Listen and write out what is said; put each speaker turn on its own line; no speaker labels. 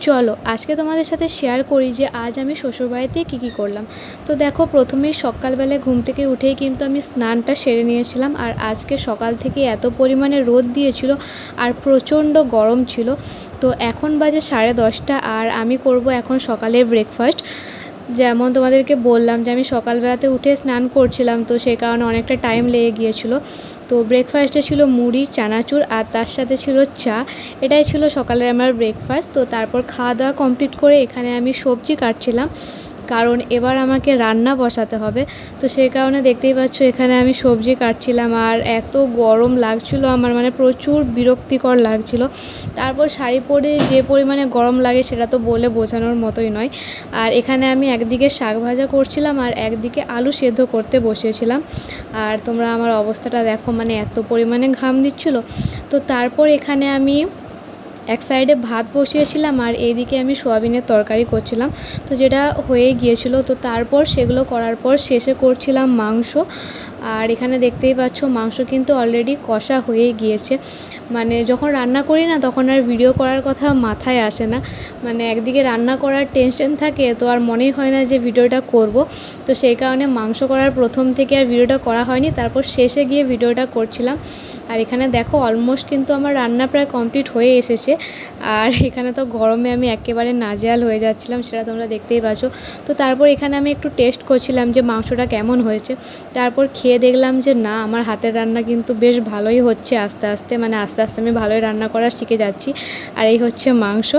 চলো আজকে তোমাদের সাথে শেয়ার করি যে আজ আমি শ্বশুরবাড়িতে কী করলাম। তো দেখো, প্রথমেই সকালবেলায় ঘুম থেকে উঠেই কিন্তু আমি স্নানটা সেরে নিয়েছিলাম। আর আজকে সকাল থেকে এত পরিমাণে রোদ দিয়েছিল আর প্রচণ্ড গরম ছিল। তো এখন বাজে 10:30 আর আমি করব এখন সকালের ব্রেকফাস্ট। যেমন তোমাদেরকে বললাম যে আমি সকালবেলাতে উঠে স্নান করছিলাম, তো সেই কারণে অনেকটা টাইম লেগে গিয়েছিল। তো ব্রেকফাস্টে ছিল মুড়ি, চানাচুর আর তার সাথে ছিল চা। এটাই ছিল সকালের আমার ব্রেকফাস্ট। তো তারপর খাওয়া দাওয়া কমপ্লিট করে এখানে আমি সবজি কাটছিলাম, কারণ এবার আমাকে রান্না বসাতে হবে। তো সেই কারণে দেখতেই পাচ্ছ এখানে আমি সবজি কাটছিলাম। আর এত গরম লাগছিল আমার, মানে প্রচুর বিরক্তিকর লাগছিল। তারপর শাড়ি পরে যে পরিমাণে গরম লাগে সেটা তো বলে বোঝানোর মতোই নয়। আর এখানে আমি একদিকে শাক ভাজা করছিলাম আর একদিকে আলু সেদ্ধ করতে বসিয়েছিলাম। আর তোমরা আমার অবস্থাটা দেখো, মানে এত পরিমাণে ঘাম দিচ্ছিল। তো তারপর এখানে আমি এক সাইডে ভাত বসিয়েছিলাম আর এইদিকে আমি সোয়াবিনের তরকারি করছিলাম, তো যেটা হয়ে গিয়েছিল। তো তারপর সেগুলো করার পর শেষে করছিলাম মাংস। আর এখানে দেখতেই পাচ্ছ মাংস কিন্তু অলরেডি কষা হয়ে গিয়েছে। মানে যখন রান্না করি না তখন আর ভিডিও করার কথা মাথায় আসে না, মানে একদিকে রান্না করার টেনশন থাকে, তো আর মনেই হয় না যে ভিডিওটা করব। তো সেই কারণে মাংস করার প্রথম থেকে আর ভিডিওটা করা হয়নি, তারপর শেষে গিয়ে ভিডিওটা করছিলাম। আর এখানে দেখো অলমোস্ট কিন্তু আমার রান্না প্রায় কমপ্লিট হয়ে এসেছে। আর এখানে তো গরমে আমি একেবারে নাজেহাল হয়ে যাচ্ছিলাম, সেটা তোমরা দেখতেই পাচ্ছ। তো তারপর এখানে আমি একটু টেস্ট করছিলাম যে মাংসটা কেমন হয়েছে। তারপর খেয়ে দেখলাম যে না, আমার হাতের রান্না কিন্তু বেশ ভালোই হচ্ছে আস্তে আস্তে, মানে আস্তে আস্তে আমি ভালোই রান্না করা শিখে যাচ্ছি। আর এই হচ্ছে মাংস।